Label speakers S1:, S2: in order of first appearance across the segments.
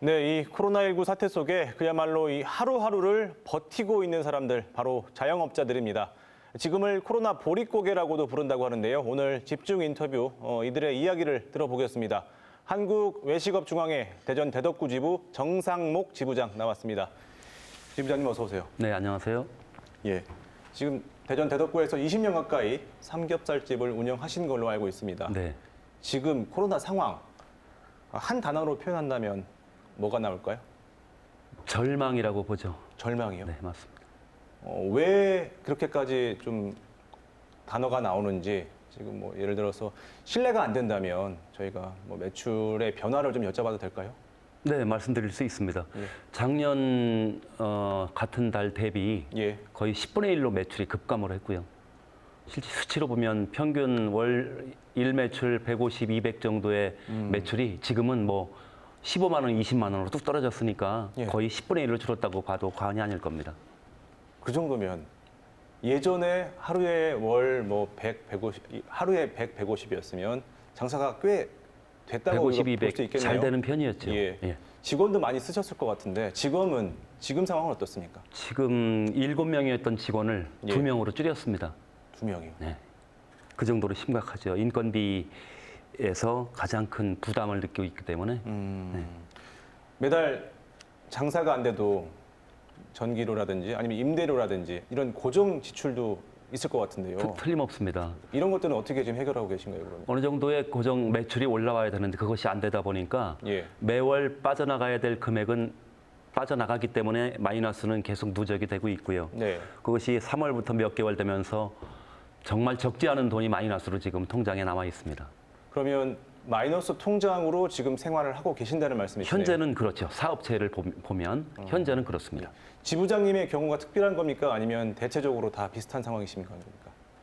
S1: 네, 이 코로나19 사태 속에 그야말로 이 하루하루를 버티고 있는 사람들, 바로 자영업자들입니다. 지금을 코로나 보릿고개라고도 부른다고 하는데요. 오늘 집중 인터뷰, 이들의 이야기를 들어보겠습니다. 한국외식업중앙회 대전 대덕구 지부 정상목 지부장 나왔습니다. 지부장님 어서 오세요.
S2: 네, 안녕하세요.
S1: 예, 지금 대전 대덕구에서 20년 가까이 삼겹살집을 운영하신 걸로 알고 있습니다.
S2: 네,
S1: 지금 코로나 상황, 한 단어로 표현한다면 뭐가 나올까요?
S2: 절망이라고 보죠.
S1: 절망이요?
S2: 네, 맞습니다.
S1: 왜 그렇게까지 좀 단어가 나오는지 지금 뭐 예를 들어서 신뢰가 안 된다면 저희가 뭐 매출의 변화를 좀 여쭤봐도 될까요?
S2: 네, 말씀드릴 수 있습니다.
S1: 예.
S2: 작년 같은 달 대비
S1: 예.
S2: 거의 10분의 1로 매출이 급감을 했고요. 실제 수치로 보면 평균 월 1매출 150, 200 정도의 매출이 지금은 뭐 15만 원, 20만 원으로 뚝 떨어졌으니까
S1: 예.
S2: 거의 10분의 1로 줄었다고 봐도 과언이 아닐 겁니다.
S1: 그 정도면 예전에 하루에 월 뭐 100, 150, 하루에 100, 150이었으면 장사가 꽤 됐다고
S2: 150,
S1: 볼
S2: 200
S1: 수 있겠네요.
S2: 잘 되는 편이었죠.
S1: 예.
S2: 예.
S1: 직원도 많이 쓰셨을 것 같은데 지금 상황은 어떻습니까?
S2: 지금 7명이었던 직원을
S1: 예.
S2: 2명으로 줄였습니다.
S1: 2명이요.
S2: 네. 그 정도로 심각하죠. 인건비에서 가장 큰 부담을 느끼고 있기 때문에. 네.
S1: 매달 장사가 안 돼도 전기료라든지 아니면 임대료라든지 이런 고정 지출도 있을 것 같은데요.
S2: 틀림없습니다.
S1: 이런 것들은 어떻게 지금 해결하고 계신가요, 그러면?
S2: 어느 정도의 고정 매출이 올라와야 되는데 그것이 안 되다 보니까
S1: 예.
S2: 매월 빠져나가야 될 금액은 빠져나가기 때문에 마이너스는 계속 누적이 되고 있고요.
S1: 네.
S2: 그것이 3월부터 몇 개월 되면서 정말 적지 않은 돈이 마이너스로 지금 통장에 남아 있습니다.
S1: 그러면 마이너스 통장으로 지금 생활을 하고 계신다는 말씀이시네요.
S2: 현재는 그렇죠. 사업체를 보면 현재는 그렇습니다.
S1: 지부장님의 경우가 특별한 겁니까? 아니면 대체적으로 다 비슷한 상황이십니까?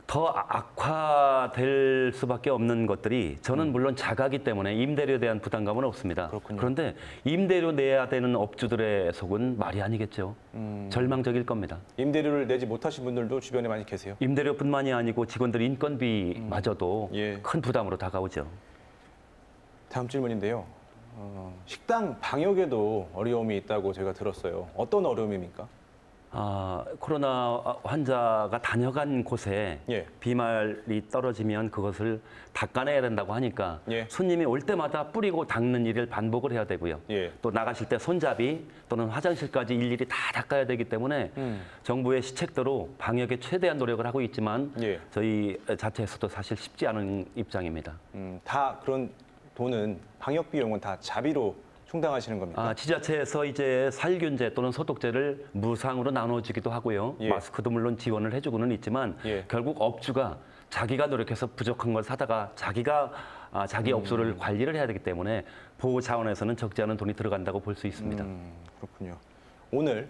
S2: 더 악화될 수밖에 없는 것들이 저는 물론 자가기 때문에 임대료에 대한 부담감은 없습니다.
S1: 그렇군요.
S2: 그런데 임대료 내야 되는 업주들의 속은 말이 아니겠죠. 절망적일 겁니다.
S1: 임대료를 내지 못하신 분들도 주변에 많이 계세요.
S2: 임대료뿐만이 아니고 직원들 인건비마저도
S1: 예.
S2: 큰 부담으로 다가오죠.
S1: 다음 질문인데요. 식당 방역에도 어려움이 있다고 제가 들었어요. 어떤 어려움입니까?
S2: 코로나 환자가 다녀간 곳에
S1: 예.
S2: 비말이 떨어지면 그것을 닦아내야 된다고 하니까
S1: 예.
S2: 손님이 올 때마다 뿌리고 닦는 일을 반복을 해야 되고요.
S1: 예.
S2: 또 나가실 때 손잡이 또는 화장실까지 일일이 다 닦아야 되기 때문에 정부의 시책대로 방역에 최대한 노력을 하고 있지만
S1: 예.
S2: 저희 자체에서도 사실 쉽지 않은 입장입니다.
S1: 다 그런 돈은 방역 비용은 다 자비로 충당하시는 겁니까?
S2: 지자체에서 이제 살균제 또는 소독제를 무상으로 나눠주기도 하고요.
S1: 예.
S2: 마스크도 물론 지원을 해주고는 있지만
S1: 예.
S2: 결국 업주가 자기가 노력해서 부족한 걸 사다가 자기가 자기 업소를 관리를 해야 되기 때문에 보호 차원에서는 적지 않은 돈이 들어간다고 볼 수 있습니다.
S1: 그렇군요. 오늘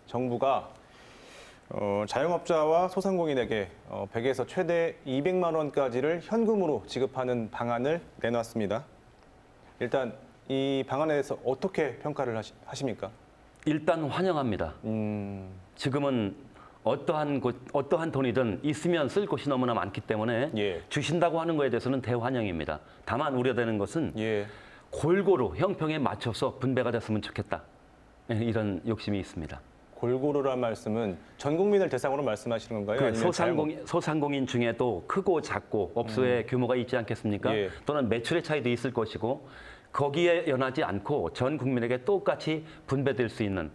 S1: 정부가 자영업자와 소상공인에게 100에서 최대 200만 원까지를 현금으로 지급하는 방안을 내놨습니다. 일단 이 방안에 대해서 어떻게 평가를 하십니까?
S2: 일단 환영합니다. 지금은 어떠한 돈이든 있으면 쓸 곳이 너무나 많기 때문에
S1: 예.
S2: 주신다고 하는 것에 대해서는 대환영입니다. 다만 우려되는 것은
S1: 예.
S2: 골고루 형평에 맞춰서 분배가 됐으면 좋겠다. 이런 욕심이 있습니다.
S1: 골고루란 말씀은 전 국민을 대상으로 말씀하시는 건가요? 아니면
S2: 소상공인 중에도 크고 작고 업소의 규모가 있지 않겠습니까?
S1: 예.
S2: 또는 매출의 차이도 있을 것이고 거기에 연하지 않고 전 국민에게 똑같이 분배될 수 있는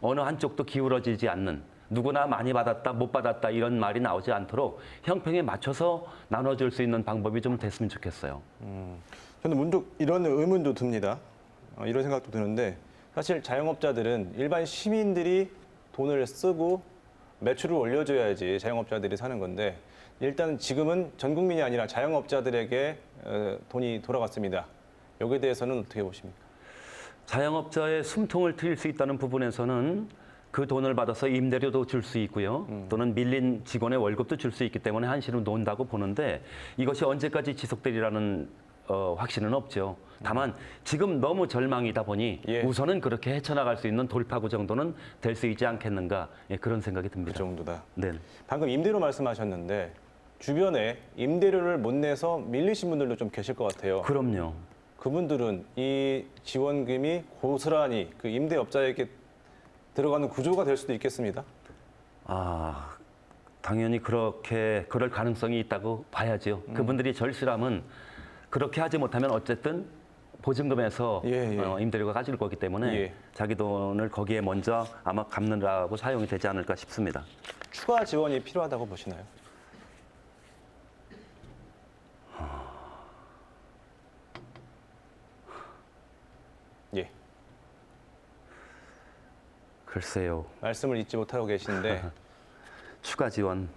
S2: 어느 한쪽도 기울어지지 않는 누구나 많이 받았다 못 받았다 이런 말이 나오지 않도록 형평에 맞춰서 나눠줄 수 있는 방법이 좀 됐으면 좋겠어요.
S1: 저는 문득 이런 의문도 듭니다. 이런 생각도 드는데 사실 자영업자들은 일반 시민들이 돈을 쓰고 매출을 올려줘야지 자영업자들이 사는 건데 일단 지금은 전 국민이 아니라 자영업자들에게 돈이 돌아갔습니다. 여기에 대해서는 어떻게 보십니까?
S2: 자영업자의 숨통을 트일 수 있다는 부분에서는 그 돈을 받아서 임대료도 줄 수 있고요. 또는 밀린 직원의 월급도 줄 수 있기 때문에 한시름 놓는다고 보는데 이것이 언제까지 지속되리라는 확신은 없죠. 다만 지금 너무 절망이다 보니
S1: 예.
S2: 우선은 그렇게 헤쳐나갈 수 있는 돌파구 정도는 될 수 있지 않겠는가 그런 생각이
S1: 그
S2: 듭니다.
S1: 정도다.
S2: 네.
S1: 방금 임대료 말씀하셨는데 주변에 임대료를 못 내서 밀리신 분들도 좀 계실 것 같아요.
S2: 그럼요.
S1: 그분들은 이 지원금이 고스란히 그 임대업자에게 들어가는 구조가 될 수도 있겠습니다.
S2: 아, 당연히 그럴 가능성이 있다고 봐야죠. 그분들이 절실함은 그렇게 하지 못하면 어쨌든 보증금에서
S1: 예, 예.
S2: 임대료가 까질 거기 때문에
S1: 예.
S2: 자기 돈을 거기에 먼저 아마 갚느라고 사용이 되지 않을까 싶습니다.
S1: 추가 지원이 필요하다고 보시나요? 예,
S2: 글쎄요.
S1: 말씀을 잊지 못하고 계시는데
S2: 추가 지원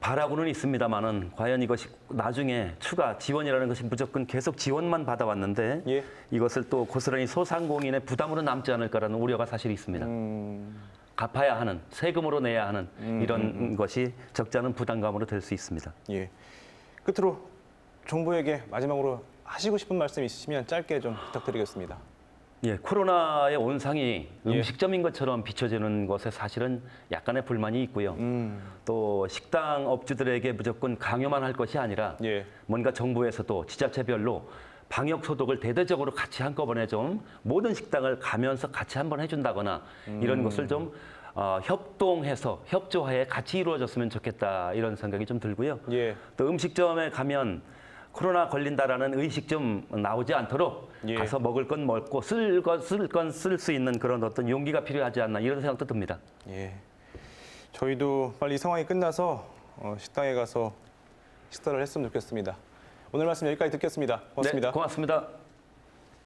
S2: 바라고는 있습니다만은 과연 이것이 나중에 추가 지원이라는 것이 무조건 계속 지원만 받아왔는데
S1: 예.
S2: 이것을 또 고스란히 소상공인의 부담으로 남지 않을까라는 우려가 사실 있습니다. 갚아야 하는 세금으로 내야 하는 이런 것이 적지 않은 부담감으로 될 수 있습니다.
S1: 예. 끝으로 정부에게 마지막으로 하시고 싶은 말씀 있으시면 짧게 좀 부탁드리겠습니다.
S2: 예, 코로나의 온상이
S1: 예.
S2: 음식점인 것처럼 비춰지는 것에 사실은 약간의 불만이 있고요. 또 식당 업주들에게 무조건 강요만 할 것이 아니라
S1: 예.
S2: 뭔가 정부에서도 지자체별로 방역 소독을 대대적으로 같이 한꺼번에 좀 모든 식당을 가면서 같이 한번 해준다거나 이런 것을 좀 협동해서 협조하에 같이 이루어졌으면 좋겠다 이런 생각이 좀 들고요.
S1: 예.
S2: 또 음식점에 가면 코로나 걸린다라는 의식 좀 나오지 않도록
S1: 예.
S2: 가서 먹을 건 먹고 쓸 건 쓸 수 있는 그런 어떤 용기가 필요하지 않나 이런 생각도 듭니다.
S1: 예. 저희도 빨리 이 상황이 끝나서 식당에 가서 식사를 했으면 좋겠습니다. 오늘 말씀 여기까지 듣겠습니다. 고맙습니다.
S2: 네, 고맙습니다.